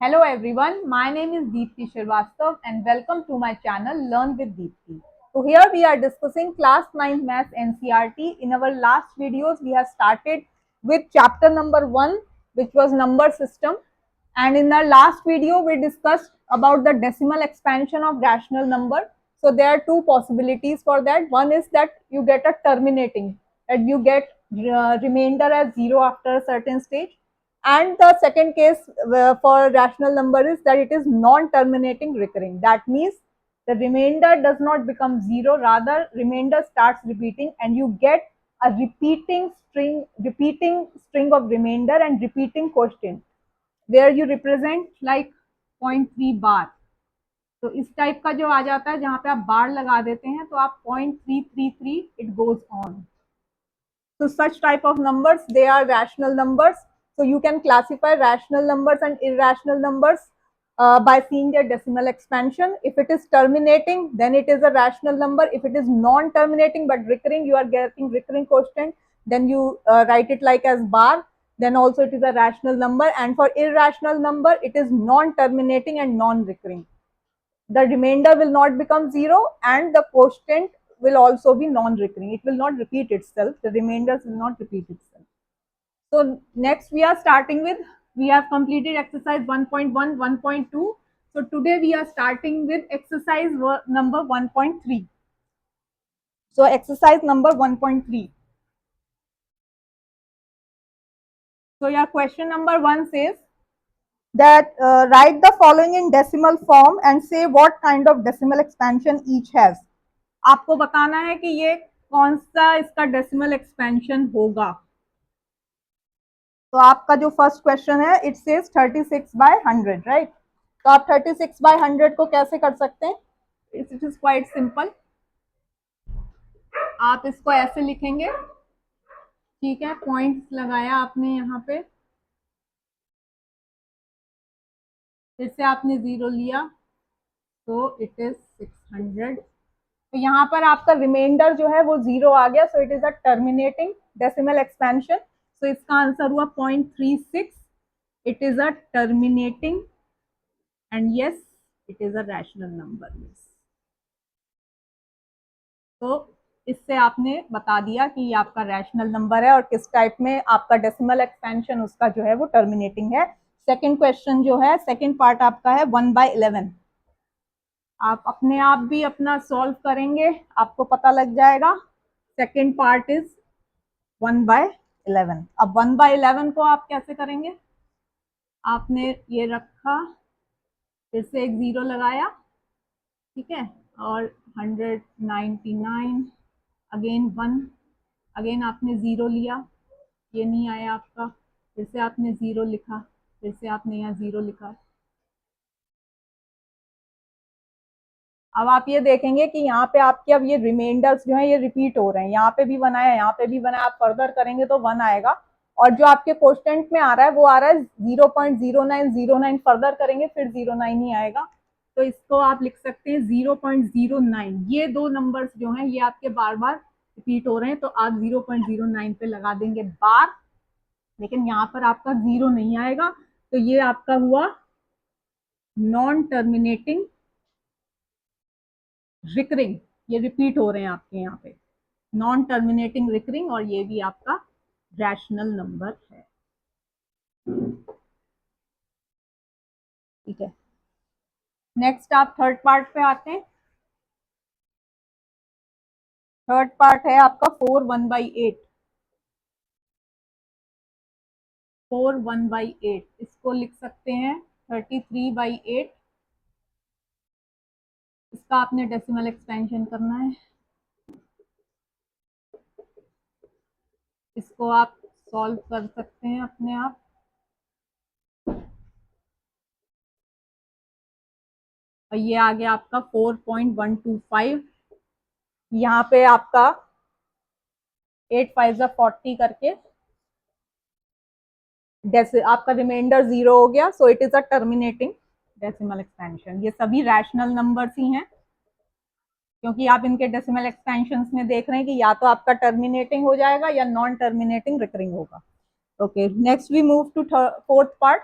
Hello everyone, my name is Deepti Shrivastava and welcome to my channel Learn with Deepti. So here we are discussing class 9 maths NCERT. In our last videos we have started with chapter number 1 which was number system, and in the last video we discussed about the decimal expansion of rational number. So there are two possibilities for that. One is that you get a terminating, that you get remainder as 0 after a certain stage, and the second case for rational number is that it is non-terminating recurring. That means the remainder does not become 0, rather remainder starts repeating and you get a repeating string of remainder and repeating quotient where you represent like 0.3 बार. तो इस type का जो आ जाता है जहां पे आप बार लगा देते हैं तो आप 0.333 it goes on. So such type of numbers, they are rational numbers. So you can classify rational numbers and irrational numbers by seeing their decimal expansion. If it is terminating, then it is a rational number. If it is non-terminating but recurring, you are getting recurring quotient, then you write it like as bar, then also it is a rational number. And for irrational number, it is non-terminating and non-recurring. The remainder will not become 0 and the quotient will also be non-recurring. It will not repeat itself. The remainders will not repeat itself. So next we are starting with, we have completed exercise 1.1, 1.2. So today we are starting with exercise number 1.3. So exercise number 1.3. So your question number 1 says that write the following in decimal form and say what kind of decimal expansion each has. आपको बताना है कि ये कौन सा इसका decimal expansion होगा. तो आपका जो फर्स्ट क्वेश्चन है इट सेज 36/100, राइट. तो आप 36/100 को कैसे कर सकते हैं? It is quite simple. आप इसको ऐसे लिखेंगे, ठीक है. पॉइंट्स लगाया आपने यहाँ पे, फिर से आपने 0 लिया, तो इट इज 600. तो यहाँ पर आपका रिमाइंडर जो है वो 0 आ गया. So it is a terminating decimal expansion. So इसका आंसर हुआ 0.36. It is a terminating and yes it is a rational number. तो इससे आपने बता दिया कि ये आपका रैशनल नंबर है और किस टाइप में आपका डेसिमल एक्सपेंशन उसका जो है वो टर्मिनेटिंग है. सेकेंड क्वेश्चन जो है, सेकेंड पार्ट आपका है 1/11. आप अपने आप भी अपना सॉल्व करेंगे, आपको पता लग जाएगा. Second part is 1/11. अब 1/11 को आप कैसे करेंगे? आपने ये रखा, फिर से एक 0 लगाया, ठीक है, और 199, अगेन 1, अगेन आपने 0 लिया, ये नहीं आया आपका, फिर से आपने 0 लिखा, फिर से आपने यहाँ 0 लिखा. अब आप ये देखेंगे कि यहाँ पे आपके अब ये रिमाइंडर्स जो है ये रिपीट हो रहे हैं. यहाँ पे भी 1 आया, यहाँ पे भी 1 आया. आप फर्दर करेंगे तो 1 आएगा, और जो आपके क्वोशिएंट में आ रहा है वो आ रहा है 0.0909. फर्दर करेंगे फिर 09 ही आएगा. तो इसको आप लिख सकते हैं 0.09. ये दो नंबर्स जो हैं ये आपके बार बार रिपीट हो रहे हैं, तो आप 0.09 पे लगा देंगे बार, लेकिन यहाँ पर आपका 0 नहीं आएगा. तो ये आपका हुआ नॉन टर्मिनेटिंग रिकरिंग. ये रिपीट हो रहे हैं आपके यहाँ पे, नॉन टर्मिनेटिंग रिकरिंग, और ये भी आपका रैशनल नंबर है. ठीक है, नेक्स्ट आप थर्ड पार्ट पे आते हैं. थर्ड पार्ट है आपका 4 1/8. 4 1/8 इसको लिख सकते हैं 33/8. इसका आपने डेसिमल एक्सपेंशन करना है. इसको आप सॉल्व कर सकते हैं अपने आप. और ये आ गया आपका 4.125. यहाँ पे आपका 8 5 40 करके आपका रिमाइंडर 0 हो गया. So it is a terminating decimal expansion. ये सभी रैशनल नंबर्स ही हैं, क्योंकि आप इनके डेसिमल एक्सपेंशन में देख रहे हैं कि या तो आपका टर्मिनेटिंग हो जाएगा या नॉन टर्मिनेटिंग रिकरिंग होगा. Okay, next we move to fourth part.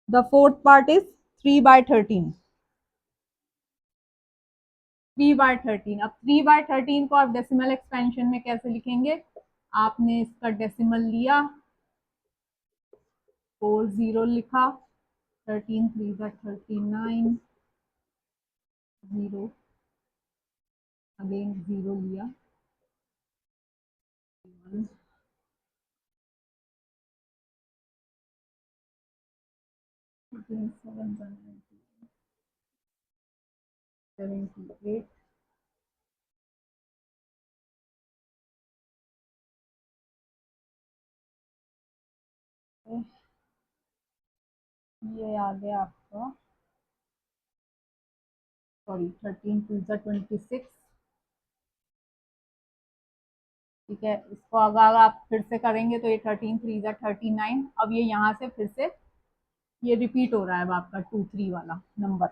The fourth part is 3/13। 3/13। अब 3/13 को आप डेसिमल एक्सपेंशन में कैसे लिखेंगे? आपने इसका डेसिमल लिया, 40 लिखा, 13 3 39, 0 अगेन 0 लिया, 1 7 78, ये आ गया आपका, सॉरी 13 2 26। ठीक है, इसको अगर आप फिर से करेंगे तो ये 13 3 39। अब ये यहाँ से फिर से ये रिपीट हो रहा है अब आपका 2 3 वाला नंबर।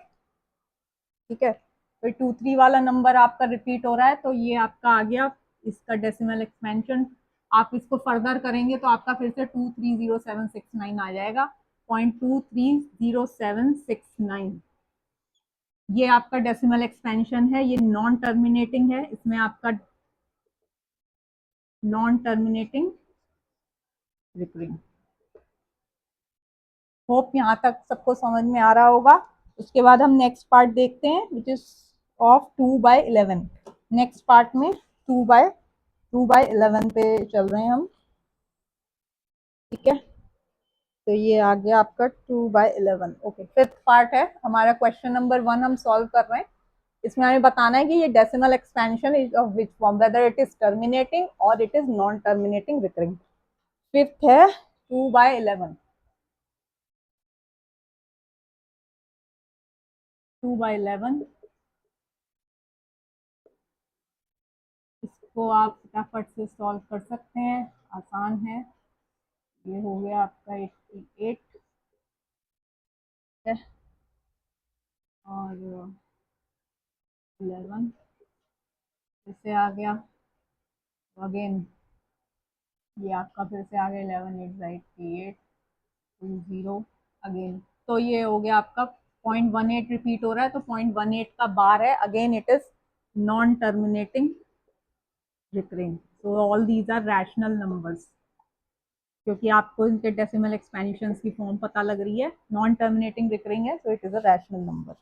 ठीक है, तो 2 3 वाला नंबर आपका रिपीट हो रहा है, तो ये आपका आ गया इसका डेसिमल एक्सपेंशन। आप इसको फर्दर करेंगे तो आपका फिर से 230769 आ जाएगा, 0.23079। ये आपका डेसिमल एक्सपेंशन है, ये नॉन टर्मिनेटिंग है, इसमें आपका नॉन टर्मिनेटिंग रिकरिंग। होप यहाँ तक सबको समझ में आ रहा होगा। उसके बाद हम नेक्स्ट पार्ट देखते हैं which is of 2/11। Next part में 2/11 पे चल रहे हैं हम। ठीक है, तो ये आ गया आपका 2/11। ओके, फिफ्थ पार्ट है हमारा, क्वेश्चन नंबर 1 हम सॉल्व कर रहे हैं। इसमें हमें बताना है कि ये decimal expansion is of which form, whether it is terminating और it is non terminating recurring. Fifth है 2/11। 2/11 इसको आप फटाफट से सॉल्व कर सकते हैं, आसान है। ये हो गया आपका 88 है, और 11 इससे आ गया, अगेन ये आपका फिर से आ गया 11 8 88 20 अगेन। तो ये हो गया आपका 0.18 रिपीट हो रहा है, तो 0.18 का बार है, again it is non terminating recurring. So all these are rational numbers, क्योंकि आपको इनके डेसिमल एक्सपेंशन की फॉर्म पता लग रही है, नॉन टर्मिनेटिंग रिकरिंग है, सो it is a rational number.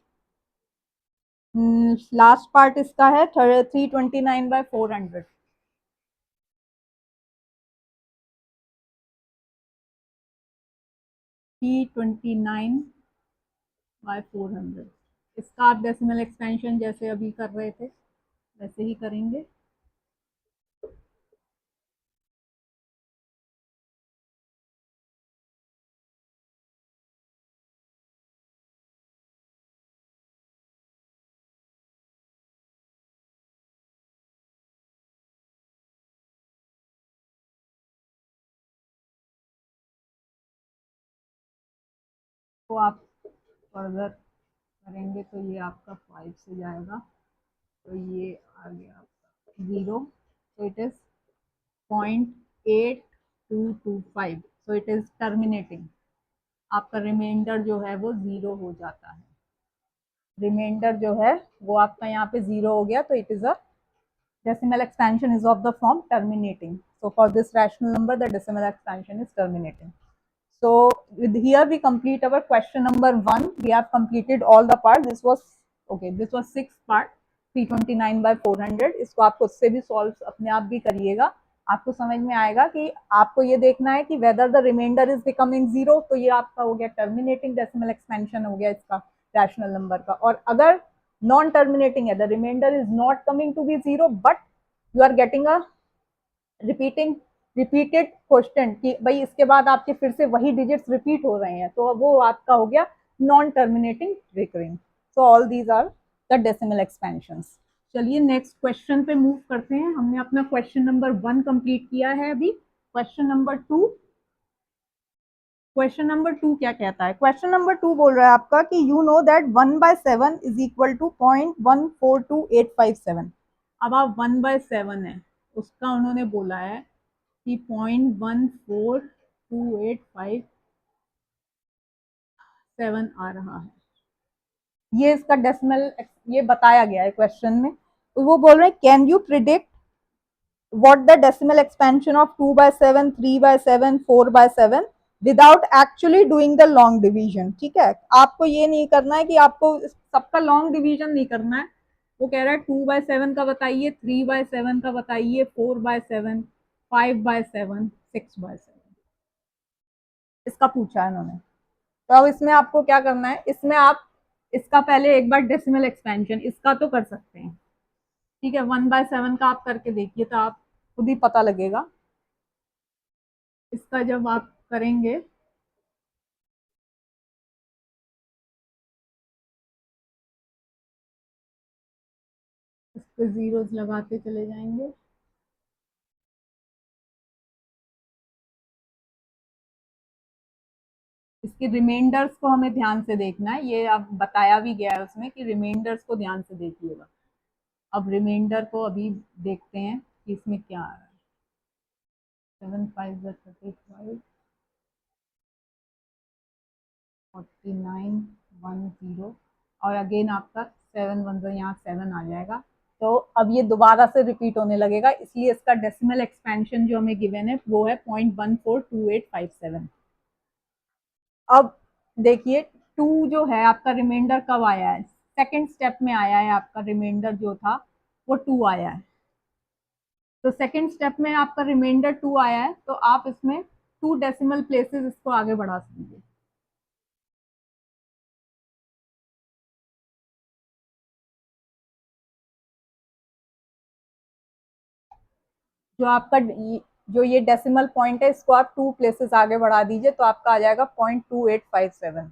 Last part इसका है 329/400। 329/400, इसका आप डेसिमल एक्सपेंशन जैसे अभी कर रहे थे वैसे ही करेंगे। तो आप फर्दर करेंगे तो ये आपका 5 से जाएगा, तो ये आ गया आपका 0, तो it is 0.8225, so it is terminating. आपका रिमाइंडर जो है वो 0 हो जाता है, रिमाइंडर जो है वो आपका यहाँ पे 0 हो गया, तो it is a decimal expansion is of the form terminating. So for this rational number, the decimal expansion is terminating. So with here we complete our question number 1. We have completed all the parts. This was okay. This was 6th part, 329/400. इसको आप खुद से भी solve अपने आप भी करिएगा, आपको समझ में आएगा कि आपको ये देखना है कि whether the remainder is becoming 0, तो ये आपका हो गया terminating decimal expansion हो गया इसका rational number का। और अगर नॉन टर्मिनेटिंग है, the remainder is not coming to be 0, but you are getting a repeated question कि भाई इसके बाद आपके फिर से वही डिजिट्स रिपीट हो रहे हैं, तो वो आपका हो गया non terminating recurring. So all these are the decimal expansions. चलिए नेक्स्ट क्वेश्चन पे मूव करते हैं। हमने अपना क्वेश्चन नंबर 1 कंप्लीट किया है अभी। क्वेश्चन नंबर 2, क्वेश्चन नंबर 2 क्या कहता है? क्वेश्चन नंबर 2 बोल रहा है आपका कि you know that 1/7 is equal to 0.142857। अब आप 1/7 है उसका उन्होंने बोला है कि 0.14285 7 आ रहा है। ये इसका डेसिमल ये बताया गया है क्वेश्चन में। तो वो बोल रहे हैं can you predict what the decimal expansion of 2 by 7, 3 by 7, 4 by 7 without actually doing the long division। ठीक है, आपको ये नहीं करना है कि आपको सबका लॉन्ग डिवीजन नहीं करना है। वो कह रहा है 2/7 का बताइए, 3/7 का बताइए, 4/7, 5/7, 6/7, इसका पूछा है उन्होंने। तो अब इसमें आपको क्या करना है, इसमें आप इसका पहले एक बार डेसिमल एक्सपेंशन इसका तो कर सकते हैं। ठीक है, 1/7 का आप करके देखिए तो आप खुद ही पता लगेगा। इसका जब आप करेंगे इसको जीरोस लगाते चले जाएंगे। इसके रिमाइंडर्स को हमें ध्यान से देखना है, ये अब बताया भी गया है उसमें कि रिमाइंडर्स को ध्यान से देखिएगा। अब रिमाइंडर को अभी देखते हैं कि इसमें क्या आ रहा है। 7 5 35, 49 1 0 और अगेन आपका 7 1 यहाँ 7 आ जाएगा। तो अब ये दोबारा से रिपीट होने लगेगा, इसलिए इसका डेसिमल एक्सपेंशन जो हमें गिवन है वो है 0.142857। अब देखिए 2 जो है आपका रिमाइंडर कब आया है, सेकेंड स्टेप में आया है। आपका रिमाइंडर जो था वो 2 आया है। तो सेकेंड स्टेप में आपका रिमाइंडर 2 आया है, तो आप इसमें 2 डेसिमल प्लेसेस इसको आगे बढ़ा दीजिए। जो आपका जो ये डेसिमल पॉइंट है इसको आप 2 प्लेसेस आगे बढ़ा दीजिए, तो आपका आ जाएगा 0.2857।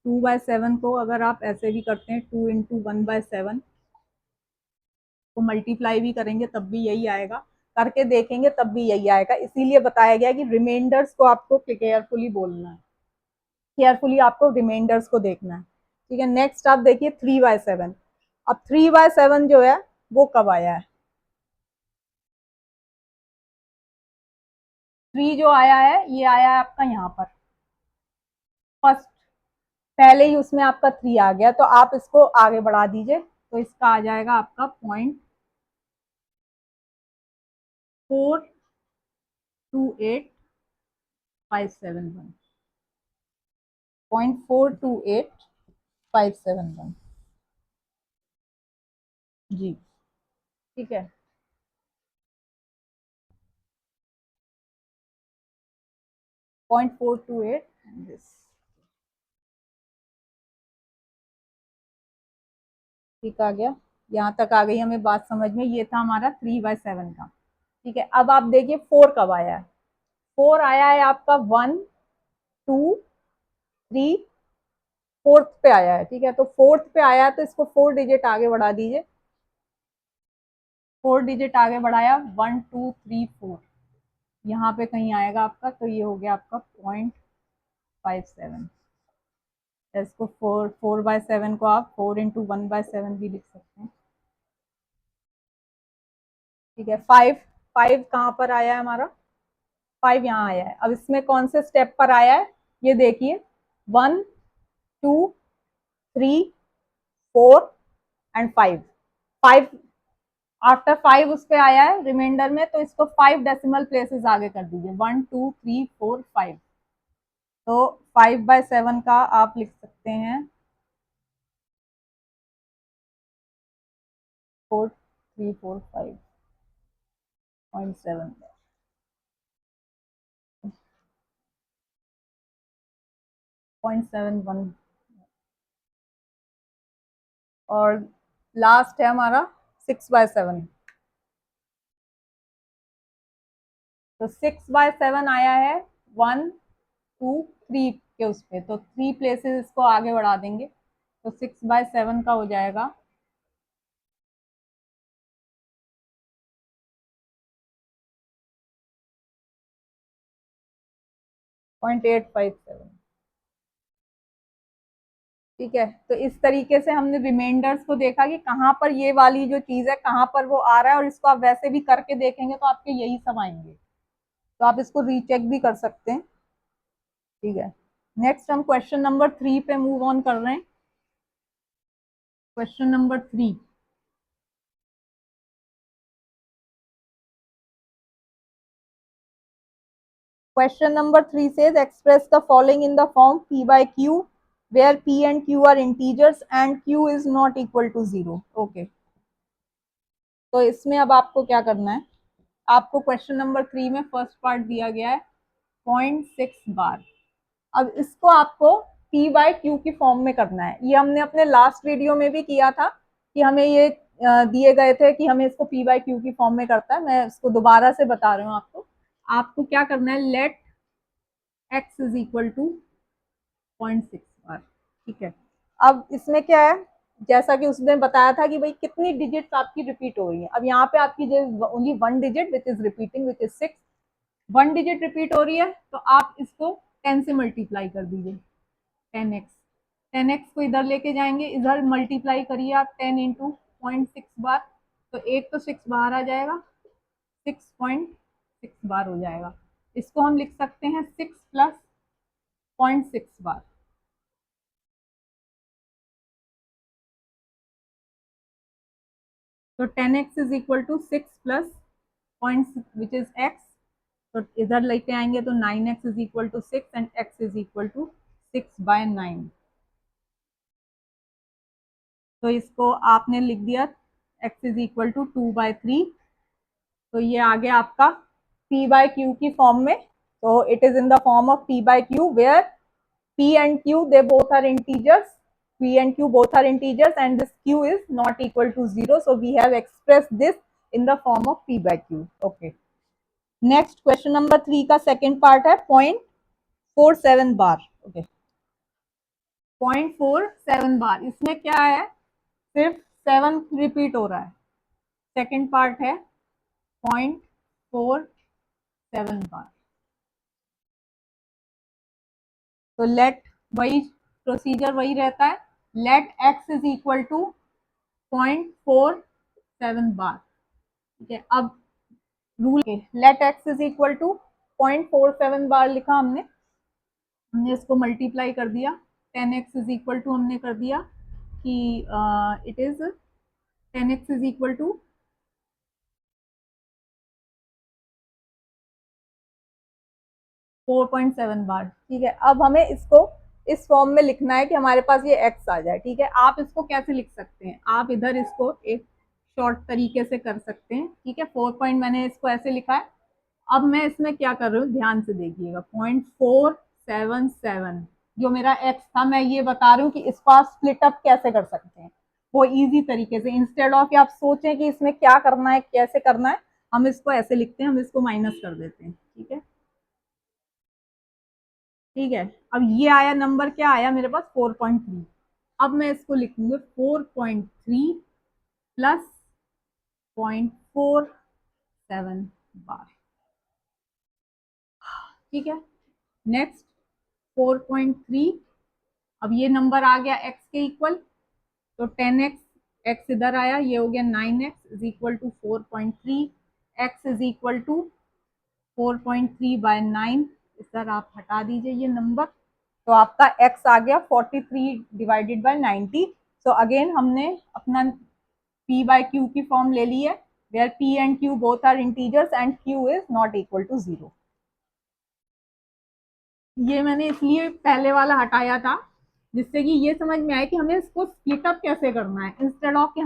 2/7 को अगर आप ऐसे भी करते हैं 2 इंटू 1/7 को मल्टीप्लाई भी करेंगे तब भी यही आएगा, करके देखेंगे तब भी यही आएगा। इसीलिए बताया गया कि रिमाइंडर्स को आपको केयरफुली बोलना है, केयरफुली आपको रिमाइंडर्स को देखना है। ठीक है, नेक्स्ट आप देखिए 3/7। अब 3/7 जो है वो कब आया है, 3 जो आया है ये आया है आपका यहाँ पर फर्स्ट, पहले ही उसमें आपका 3 आ गया, तो आप इसको आगे बढ़ा दीजिए, तो इसका आ जाएगा आपका 0.428571, 0.428571 जी। ठीक है, 0.428 दिस। ठीक आ गया, यहाँ तक आ गई हमें बात समझ में। ये था हमारा 3/7 का। ठीक है, अब आप देखिए 4 कब आया है। 4 आया है आपका 1 2 3 फोर्थ पे आया है। ठीक है, तो फोर्थ पे आया है तो इसको 4 डिजिट आगे बढ़ा दीजिए। 4 डिजिट आगे बढ़ाया 1 2 3 4, यहाँ पे कहीं आएगा आपका, तो ये हो गया आपका 0.57। इसको 4/7 को आप 4 इंटू 1/7 भी लिख सकते हैं। ठीक है, 5 कहाँ पर आया है हमारा, 5 यहाँ आया है। अब इसमें कौन से स्टेप पर आया है ये देखिए, 1 2 3 4 एंड 5। 5 आफ्टर 5 उस पे आया है रिमाइंडर में, तो इसको 5 डेसिमल प्लेसेस आगे कर दीजिए, 1 2 3 4 5। तो 5/7 का आप लिख सकते हैं 4345.7, 0.71। और लास्ट है हमारा 6/7। तो 6/7 आया है 1 2 3 के उस पे, तो 3 प्लेसेस इसको आगे बढ़ा देंगे, तो 6/7 का हो जाएगा 0.857। ठीक है, तो इस तरीके से हमने रिमाइंडर्स को देखा कि कहाँ पर ये वाली जो चीज़ है कहाँ पर वो आ रहा है, और इसको आप वैसे भी करके देखेंगे तो आपके यही सब आएंगे, तो आप इसको रीचेक भी कर सकते हैं। ठीक है, नेक्स्ट हम क्वेश्चन नंबर 3 पे मूव ऑन कर रहे हैं। Question number 3, question number 3 says express the following in the form p by q where p and q are integers and q is not equal to 0. Okay, तो इसमें अब आपको क्या करना है, आपको क्वेश्चन नंबर 3 में फर्स्ट पार्ट दिया गया है 0.6 बार। अब इसको आपको p बाय q की फॉर्म में करना है। ये हमने अपने लास्ट वीडियो में भी किया था कि हमें ये दिए गए थे कि हमें इसको p बाय q की फॉर्म में करता है। मैं इसको दोबारा से बता रही हूँ आपको। आपको क्या करना है, let x is equal to 0.6 bar. ठीक है, अब इसमें क्या है, जैसा कि उसने बताया था कि भाई कितनी डिजिट्स आपकी रिपीट हो रही है। अब यहाँ पे आपकी जो only one digit which is repeating which is 6, one digit repeat हो रही है तो आप इसको 10 से मल्टीप्लाई कर दीजिए, 10x। 10x को इधर लेके जाएंगे, इधर मल्टीप्लाई करिए आप 10 इंटू 0.6 बार, तो एक तो 6 बाहर आ जाएगा, 6.6 बार हो जाएगा। इसको हम लिख सकते हैं 6 प्लस 0.6 बार। तो 10x is equal to 6 plus 0.6 which is x, तो इधर लेके आएंगे तो 9x is equal to 6 and x is equal to 6/9। तो इसको आपने लिख दिया x इज इक्वल टू 2/3। तो ये आ गया आपका p बाय q की फॉर्म में। तो it is in the form of p by q where p and q they both are integers, p and q both are integers and this q is not equal to 0, so we have expressed this in the form of p by q. Okay, next question number 3 का second part है 0.47 बार। okay, 0.47 बार, इसमें क्या है, सिर्फ 7 repeat हो रहा है। Second part है 0.47 बार। तो लेट, वही प्रोसीजर वही रहता है, let x is equal to 0.47 bar. ठीक है, अब rule let x is equal to 0.47 bar लिखा हमने इसको मल्टीप्लाई कर दिया, 10x इज इक्वल टू हमने कर दिया कि it is 10x is equal to 4.7 bar. ठीक है, अब हमें इसको इस फॉर्म में लिखना है कि हमारे पास ये x आ जाए। ठीक है, आप इसको कैसे लिख सकते हैं, आप इधर इसको एक शॉर्ट तरीके से कर सकते हैं। ठीक है, 4 पॉइंट मैंने इसको ऐसे लिखा है। अब मैं इसमें क्या कर रही हूँ, ध्यान से देखिएगा, 0.477 जो मेरा x था, मैं ये बता रही हूँ कि इसको आप स्प्लिट अप कैसे कर सकते हैं वो इजी तरीके से। इंस्टेड ऑफ आप सोचें कि इसमें क्या करना है कैसे करना है, हम इसको ऐसे लिखते हैं, हम इसको माइनस कर देते हैं। ठीक है, ठीक है, अब ये आया नंबर, क्या आया मेरे पास 4.3। अब मैं इसको लिखूंगी 4.3 प्लस 0.47 बार। ठीक है, नेक्स्ट 4.3, अब ये नंबर आ गया x के इक्वल, तो 10x, x इधर आया, ये हो गया 9x is equal to 4.3, x is equal to 4.3/9। इधर आप हटा दीजिए ये नंबर, तो आपका x आ गया 43 डिवाइडेड बाय 90। सो अगेन हमने अपना p बाय q की फॉर्म ले ली है, where p and q both are integers and q is not equal to 0। ये मैंने इसलिए पहले वाला हटाया था जिससे कि ये समझ में आए कि हमें इसको स्प्लिट अप कैसे करना है, इंस्टेड ऑफ कि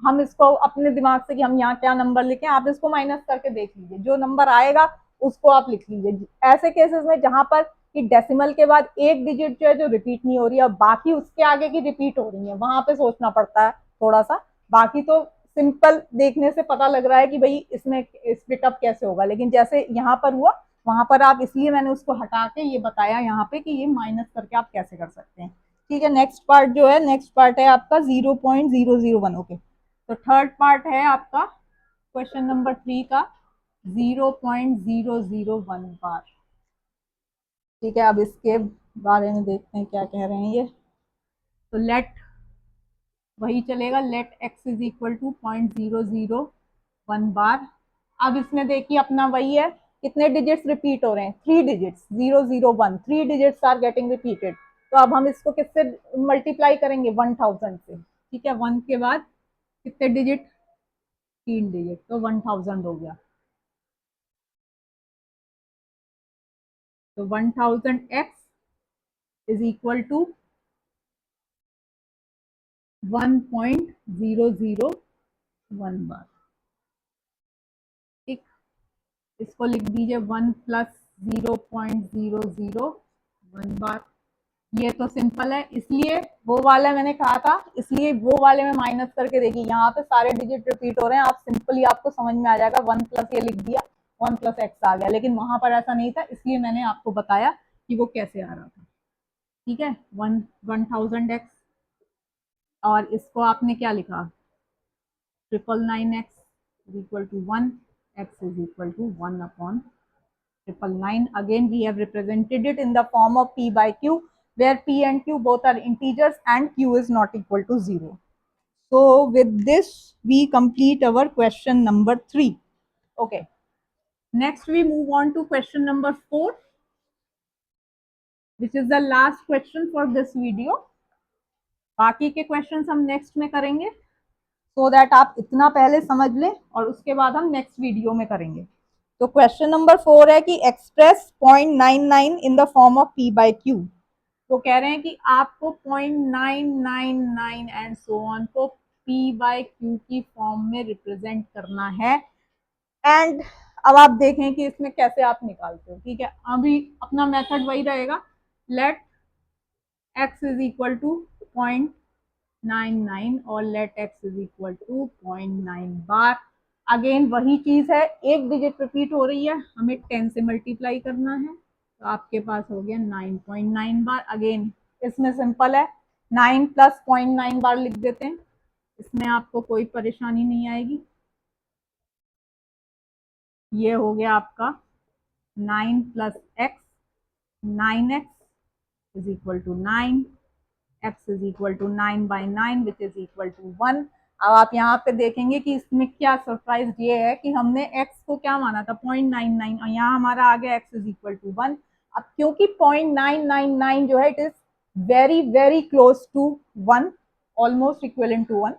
हम इसको अपने दिमाग से कि हम यहाँ क्या नंबर लिखें, आप इसको माइनस करके देख लीजिए, जो नंबर आएगा उसको आप लिख लीजिए। ऐसे केसेस में जहां पर कि डेसिमल के बाद एक डिजिट जो है जो रिपीट नहीं हो रही है, बाकी उसके आगे की रिपीट हो रही है, वहां पे सोचना पड़ता है थोड़ा सा। बाकी तो सिंपल देखने से पता लग रहा है कि भाई इसमें स्प्लिट अप कैसे होगा, लेकिन जैसे यहाँ पर हुआ वहां पर आप, इसलिए मैंने उसको हटा के ये बताया यहाँ पे कि ये माइनस करके आप कैसे कर सकते हैं। ठीक है, नेक्स्ट पार्ट जो है, नेक्स्ट पार्ट है आपका 0.001। ओके, तो थर्ड पार्ट है आपका क्वेश्चन नंबर 3 का 0.001 बार। ठीक है, अब इसके बारे में देखते हैं क्या कह रहे हैं ये। तो लेट, वही चलेगा, let x is equal to 0.001 bar. अब इसमें देखिए अपना वही है कितने डिजिट्स रिपीट हो रहे हैं, 3 digits, 001, 3 digits are getting repeated. तो अब हम इसको किससे मल्टीप्लाई करेंगे, 1000 से। ठीक है, 1 के बाद कितने डिजिट, 3 डिजिट, तो 1000 हो गया। तो 1000x इज इक्वल टू 1.001 बार। ठीक, इसको लिख दीजिए 1 प्लस 0.001 बार। ये तो सिंपल है, इसलिए वो वाला मैंने कहा था, इसलिए वो वाले में माइनस करके देखिए, यहाँ पे सारे डिजिट रिपीट हो रहे हैं, आप सिंपली आपको समझ में आ जाएगा, 1 प्लस ये लिख दिया, 1 प्लस एक्स आ गया, लेकिन वहां पर ऐसा नहीं था, इसलिए मैंने आपको बताया कि वो कैसे आ रहा था। ठीक है, 1000x, और इसको आपने क्या लिखा, 999x is equal to 1, x is equal to 1 upon 999. Again, we have represented it in the form of p by q, where p and q both are integers and q is not equal to 0. So with this, we complete our question number 3. Okay. Next, we move on to question number 4, which is the last question for this video. बाकी के questions हम next में करेंगे, so that आप इतना पहले समझ लें, और उसके बाद हम नेक्स्ट वीडियो में करेंगे। तो क्वेश्चन नंबर 4 है कि express 0.99 in the form of p by q। तो कह रहे हैं कि आपको 0.999 एंड सो ऑन को p बाई q की फॉर्म में रिप्रेजेंट करना है। एंड अब आप देखें कि इसमें कैसे आप निकालते हो। ठीक है, अभी अपना मेथड वही रहेगा, let x is equal to 0.99 और let x is equal to 0.9 bar. Again वही चीज है, एक डिजिट रिपीट हो रही है, हमें 10 से मल्टीप्लाई करना है, तो आपके पास हो गया 9.9 बार। अगेन इसमें सिंपल है, 9 प्लस 0.9 बार लिख देते हैं, इसमें आपको कोई परेशानी नहीं आएगी। ये हो गया आपका 9 plus x, 9x is equal to 9, x is equal to 9 by 9 which is equal to 1। अब आप यहाँ पे देखेंगे कि इसमें क्या सरप्राइज ये है कि हमने x को क्या माना था, 0.99, और यहाँ हमारा आ गया x इज इक्वल टू 1। अब क्योंकि 0.999 जो है it is very very close to 1, almost equivalent to 1,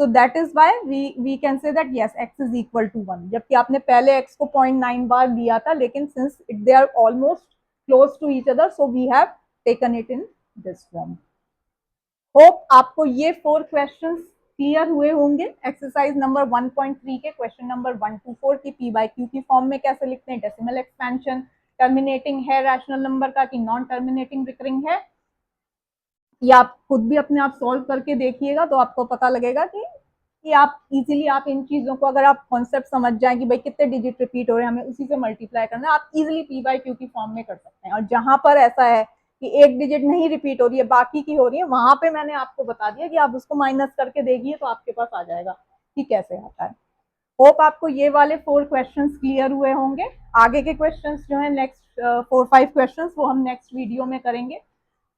so that is why we can say that yes, x is equal to 1, जबकि आपने पहले x को 0.9 बार लिया था, लेकिन since they are almost close to each other, so we have taken it in this form. Hope आपको ये 4 questions clear हुए होंगे। एक्सरसाइज नंबर 1.3 के क्वेश्चन नंबर 1 to 4 की p बाई q की फॉर्म में कैसे लिखते हैं, डेसिमल एक्सपेंशन, टर्मिनेटिंग है रैशनल नंबर का कि नॉन टर्मिनेटिंग रिकरिंग है, या आप खुद भी अपने आप सॉल्व करके देखिएगा, तो आपको पता लगेगा कि आप इजीली आप इन चीजों को, अगर आप कॉन्सेप्ट समझ जाए कि भाई कितने डिजिट रिपीट हो रहे हैं, हमें उसी से मल्टीप्लाई करना है, आप इजीली p बाई q की फॉर्म में कर सकते हैं। और जहां पर ऐसा है कि एक डिजिट नहीं रिपीट हो रही है, बाकी की हो रही है, वहां पे मैंने आपको बता दिया कि आप उसको माइनस करके देखिए, तो आपके पास आ जाएगा कि कैसे आता है। होप आपको ये वाले 4 क्वेश्चंस क्लियर हुए होंगे। आगे के क्वेश्चंस जो है नेक्स्ट 4-5 क्वेश्चंस वो हम नेक्स्ट वीडियो में करेंगे।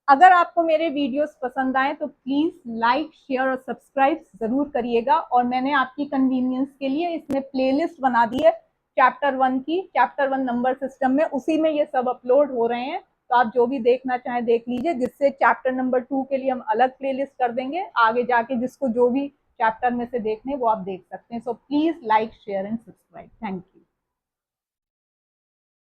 अगर आपको मेरे वीडियोस पसंद आए तो प्लीज लाइक, शेयर और सब्सक्राइब जरूर करिएगा। और मैंने आपकी कन्वीनियंस के लिए इसमें प्लेलिस्ट बना दी है चैप्टर 1 की, चैप्टर 1 नंबर सिस्टम में, उसी में ये सब अपलोड हो रहे हैं, तो आप जो भी देखना चाहें देख लीजिए, जिससे चैप्टर नंबर 2 के लिए हम अलग प्लेलिस्ट कर देंगे, आगे जाके जिसको जो भी चैप्टर में से देखने वो आप देख सकते हैं। So please like, share and subscribe. Thank you.